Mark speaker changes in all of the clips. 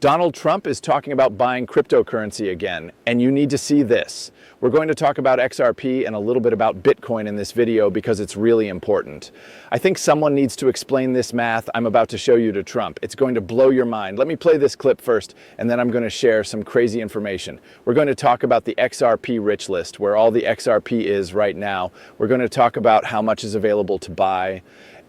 Speaker 1: Donald Trump is talking about buying cryptocurrency again, and you need to see this. We're going to talk about XRP and a little bit about Bitcoin in this video because it's really important. I think someone needs to explain this math I'm about to show you to Trump. It's going to blow your mind. Let me play this clip first, and then I'm going to share some crazy information. We're going to talk about the XRP rich list, where all the XRP is right now. We're going to talk about how much is available to buy,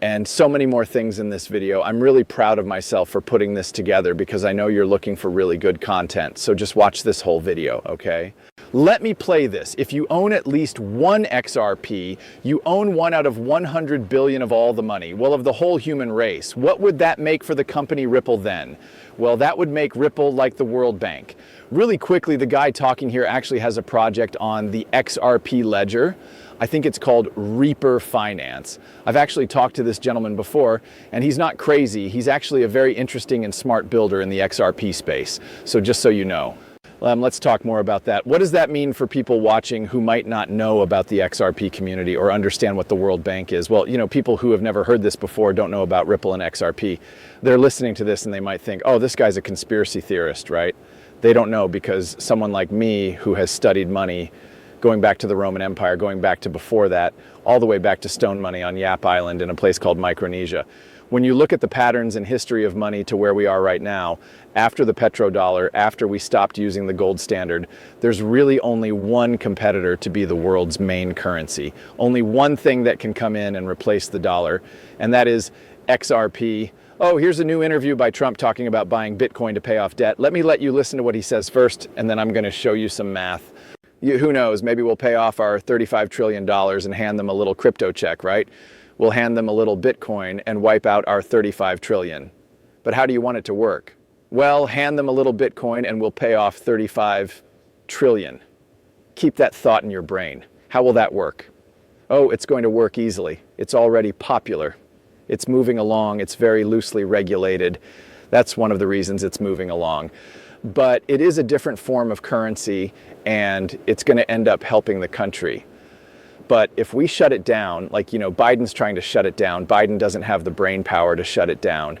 Speaker 1: and so many more things in this video. I'm really proud of myself for putting this together because I know you're looking for really good content. So just watch this whole video, okay? Let me play this. If you own at least one XRP, you own one out of 100 billion of all the money, well, of the whole human race. What would that make for the company Ripple then? Well, that would make Ripple like the World Bank. Really quickly, the guy talking here actually has a project on the XRP ledger. I think it's called Reaper Finance. I've actually talked to this gentleman before, and he's not crazy. He's actually a very interesting and smart builder in the XRP space. So just so you know. Let's talk more about that. What does that mean for people watching who might not know about the XRP community or understand what the World Bank is? Well, you know, people who have never heard this before, don't know about Ripple and XRP. They're listening to this and they might think, oh, this guy's a conspiracy theorist, right? They don't know because someone like me who has studied money going back to the Roman Empire, going back to before that, all the way back to stone money on Yap Island in a place called Micronesia. When you look at the patterns and history of money to where we are right now, after the petrodollar, after we stopped using the gold standard, there's really only one competitor to be the world's main currency. Only one thing that can come in and replace the dollar, and that is XRP. Oh, here's a new interview by Trump talking about buying Bitcoin to pay off debt. Let you listen to what he says first, and then I'm going to show you some math. Who knows, maybe we'll pay off our $35 trillion and hand them a little crypto check, right? We'll hand them a little Bitcoin and wipe out our 35 trillion. But how do you want it to work? Well, hand them a little Bitcoin and we'll pay off 35 trillion. Keep that thought in your brain. How will that work? Oh, it's going to work easily. It's already popular. It's moving along. It's very loosely regulated. That's one of the reasons it's moving along. But it is a different form of currency and it's going to end up helping the country. But if we shut it down, like, you know, Biden's trying to shut it down. Biden doesn't have the brain power to shut it down.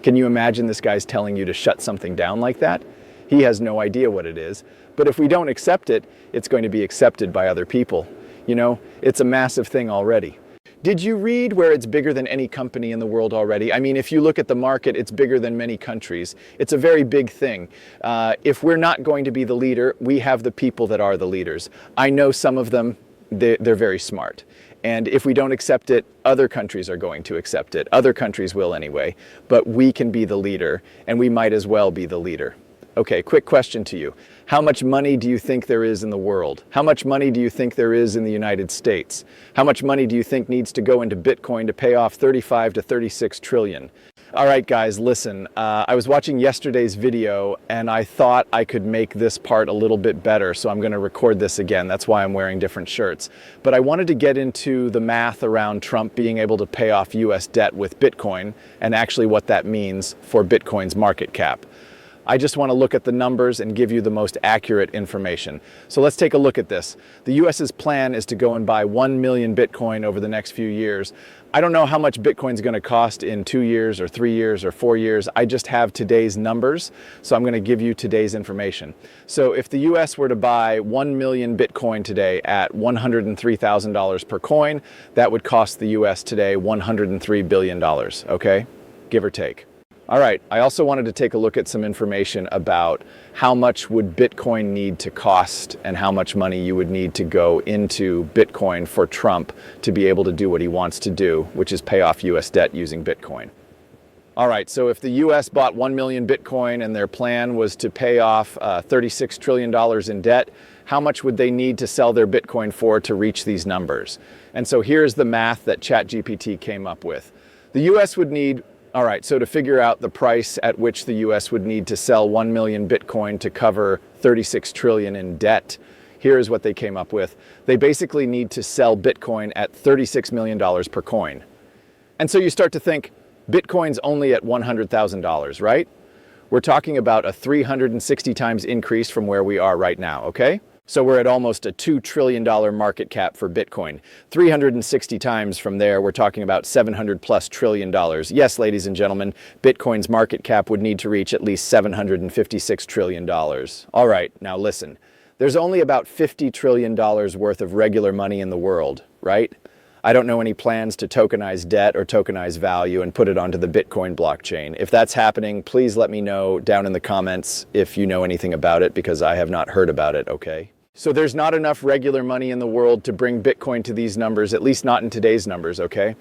Speaker 1: Can you imagine this guy's telling you to shut something down like that? He has no idea what it is. But if we don't accept it, it's going to be accepted by other people. You know, it's a massive thing already. Did you read where it's bigger than any company in the world already? I mean, if you look at the market, it's bigger than many countries. It's a very big thing. If we're not going to be the leader, we have the people that are the leaders. I know some of them. They're very smart. And if we don't accept it, other countries are going to accept it. Other countries will anyway. But we can be the leader, and we might as well be the leader. Okay, quick question to you. How much money do you think there is in the world? How much money do you think there is in the United States? How much money do you think needs to go into Bitcoin to pay off 35 to 36 trillion? All right, guys, listen, I was watching yesterday's video and I thought I could make this part a little bit better, so I'm going to record this again. That's why I'm wearing different shirts. But I wanted to get into the math around Trump being able to pay off US debt with Bitcoin and actually what that means for Bitcoin's market cap. I just want to look at the numbers and give you the most accurate information. So let's take a look at this. The US's plan is to go and buy 1 million Bitcoin over the next few years. I don't know how much Bitcoin's going to cost in 2 years or 3 years or 4 years. I just have today's numbers, so I'm going to give you today's information. So if the US were to buy 1 million Bitcoin today at $103,000 per coin, that would cost the US today $103 billion, okay? Give or take. All right, I also wanted to take a look at some information about how much would Bitcoin need to cost and how much money you would need to go into Bitcoin for Trump to be able to do what he wants to do, which is pay off US debt using Bitcoin. All right, so if the US bought 1 million Bitcoin and their plan was to pay off $36 trillion in debt, how much would they need to sell their Bitcoin for to reach these numbers? And so here's the math that ChatGPT came up with. The US would need All right, so to figure out the price at which the US would need to sell 1 million Bitcoin to cover 36 trillion in debt, here's what they came up with. They basically need to sell Bitcoin at $36 million per coin. And so you start to think, Bitcoin's only at $100,000, right? We're talking about a 360 times increase from where we are right now, okay? So we're at almost a $2 trillion market cap for Bitcoin. 360 times from there, we're talking about $700+ trillion. Yes, ladies and gentlemen, Bitcoin's market cap would need to reach at least $756 trillion. All right, now listen. There's only about $50 trillion worth of regular money in the world, right? I don't know any plans to tokenize debt or tokenize value and put it onto the Bitcoin blockchain. If that's happening, please let me know down in the comments if you know anything about it, because I have not heard about it, okay? So there's not enough regular money in the world to bring Bitcoin to these numbers, at least not in today's numbers, okay?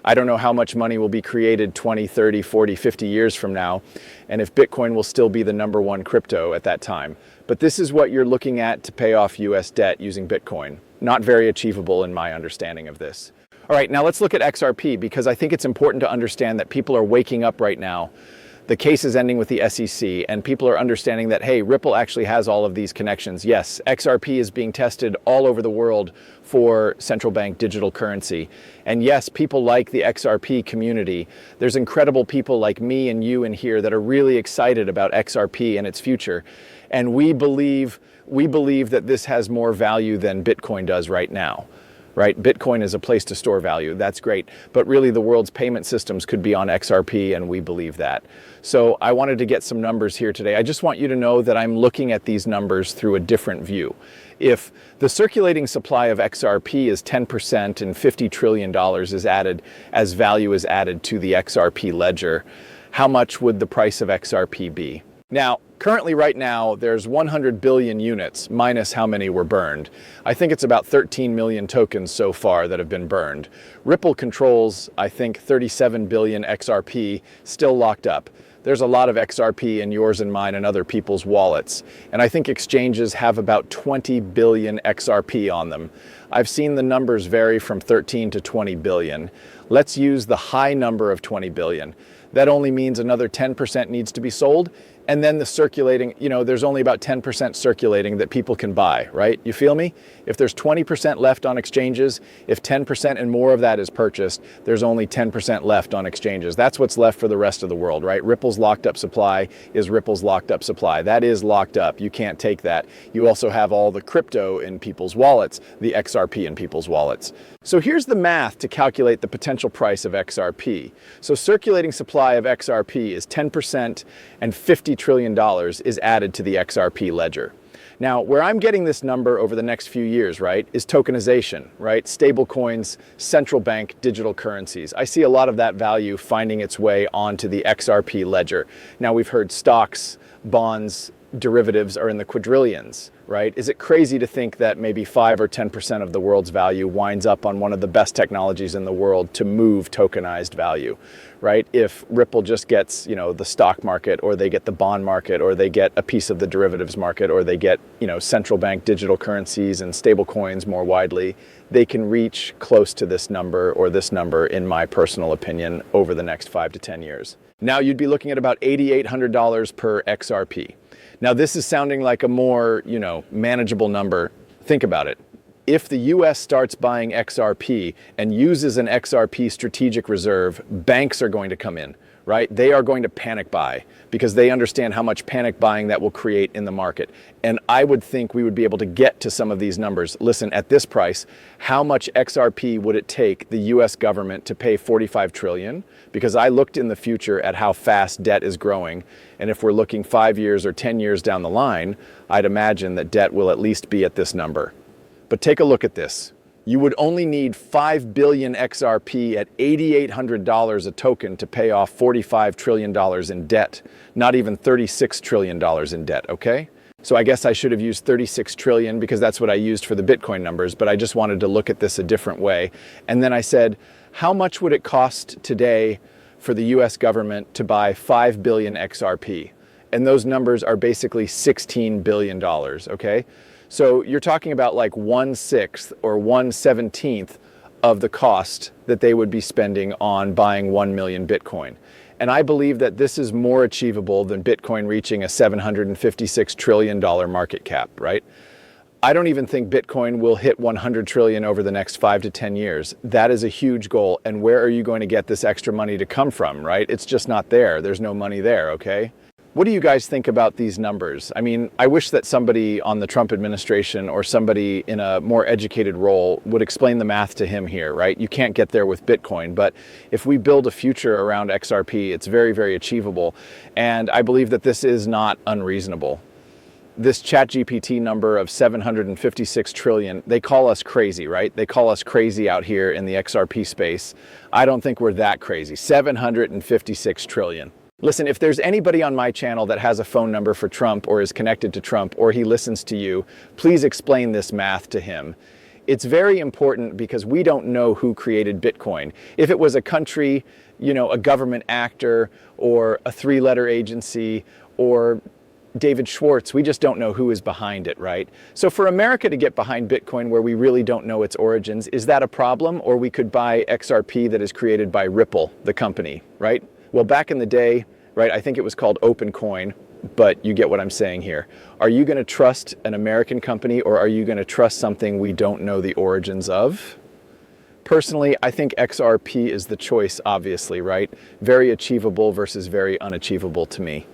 Speaker 1: I don't know how much money will be created 20, 30, 40, 50 years from now, and if Bitcoin will still be the #1 crypto at that time. But this is what you're looking at to pay off US debt using Bitcoin. Not very achievable in my understanding of this. All right, now let's look at XRP, because I think it's important to understand that people are waking up right now. The case is ending with the SEC, and people are understanding that, hey, Ripple actually has all of these connections. Yes, XRP is being tested all over the world for central bank digital currency. And yes, people like the XRP community. There's incredible people like me and you in here that are really excited about XRP and its future. And we believe that this has more value than Bitcoin does right now. Right? Bitcoin is a place to store value. That's great. But really the world's payment systems could be on XRP, and we believe that. So I wanted to get some numbers here today. I just want you to know that I'm looking at these numbers through a different view. If the circulating supply of XRP is 10% and $50 trillion is added as value is added to the XRP ledger, how much would the price of XRP be? Now, currently right now, there's 100 billion units minus how many were burned. I think it's about 13 million tokens so far that have been burned. Ripple controls, I think, 37 billion XRP still locked up. There's a lot of XRP in yours and mine and other people's wallets. And I think exchanges have about 20 billion XRP on them. I've seen the numbers vary from 13 to 20 billion. Let's use the high number of 20 billion. That only means another 10% needs to be sold. And then the circulating, there's only about 10% circulating that people can buy, right? You feel me? If there's 20% left on exchanges, if 10% and more of that is purchased, there's only 10% left on exchanges. That's what's left for the rest of the world, right? Ripple's locked up supply is Ripple's locked up supply. That is locked up. You can't take that. You also have all the crypto in people's wallets, the XRP in people's wallets. So here's the math to calculate the potential price of XRP. So circulating supply of XRP is 10% and $50 trillion is added to the XRP ledger. Now, where I'm getting this number over the next few years, right, is tokenization, right? Stable coins, central bank digital currencies. I see a lot of that value finding its way onto the XRP ledger. Now, we've heard stocks, bonds, derivatives are in the quadrillions, right? Is it crazy to think that maybe 5 or 10% of the world's value winds up on one of the best technologies in the world to move tokenized value, right? If Ripple just gets, the stock market, or they get the bond market, or they get a piece of the derivatives market, or they get, central bank digital currencies and stable coins more widely, they can reach close to this number, or this number, in my personal opinion, over the next 5 to 10 years. Now you'd be looking at about $8,800 per XRP. Now this is sounding like a more, manageable number. Think about it. If the US starts buying XRP and uses an XRP strategic reserve, banks are going to come in, right? They are going to panic buy because they understand how much panic buying that will create in the market. And I would think we would be able to get to some of these numbers. Listen, at this price, how much XRP would it take the US government to pay 45 trillion? Because I looked in the future at how fast debt is growing. And if we're looking 5 years or 10 years down the line, I'd imagine that debt will at least be at this number. But take a look at this. You would only need 5 billion XRP at $8,800 a token to pay off $45 trillion in debt, not even $36 trillion in debt, okay? So I guess I should have used 36 trillion because that's what I used for the Bitcoin numbers, but I just wanted to look at this a different way. And then I said, how much would it cost today for the US government to buy 5 billion XRP? And those numbers are basically $16 billion, okay? So you're talking about like 1/6 or 1/17 of the cost that they would be spending on buying 1 million Bitcoin. And I believe that this is more achievable than Bitcoin reaching a $756 trillion market cap, right? I don't even think Bitcoin will hit 100 trillion over the next 5 to 10 years. That is a huge goal. And where are you going to get this extra money to come from, right? It's just not there. There's no money there, okay? What do you guys think about these numbers? I mean, I wish that somebody on the Trump administration or somebody in a more educated role would explain the math to him here, right? You can't get there with Bitcoin, but if we build a future around XRP, it's very, very achievable. And I believe that this is not unreasonable. This ChatGPT number of 756 trillion, they call us crazy, right? They call us crazy out here in the XRP space. I don't think we're that crazy. 756 trillion. Listen, if there's anybody on my channel that has a phone number for Trump or is connected to Trump or he listens to you, please explain this math to him. It's very important because we don't know who created Bitcoin. If it was a country, you know, a government actor or a three-letter agency or David Schwartz, we just don't know who is behind it, right? So for America to get behind Bitcoin where we really don't know its origins, is that a problem? Or we could buy XRP that is created by Ripple, the company, right? Well, back in the day, right, I think it was called OpenCoin, but you get what I'm saying here. Are you going to trust an American company or are you going to trust something we don't know the origins of? Personally, I think XRP is the choice, obviously, right? Very achievable versus very unachievable to me.